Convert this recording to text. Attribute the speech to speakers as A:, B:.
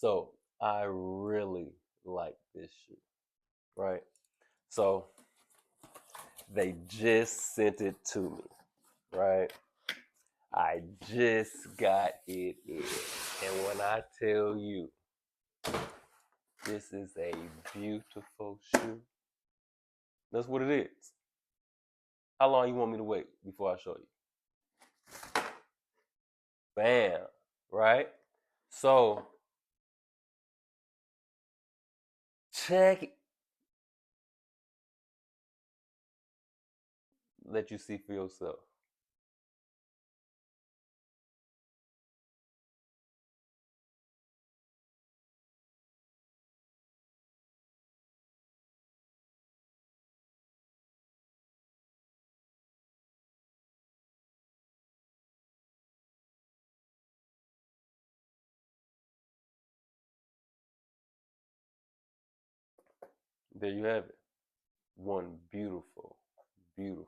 A: So I really like this shoe, right? So they just sent it to me, right? I just got it in. And when I tell you this is a beautiful shoe, that's what it is. How long you want me to wait before I show you? Bam, right? So check, let you see for yourself. There you have it. One beautiful, beautiful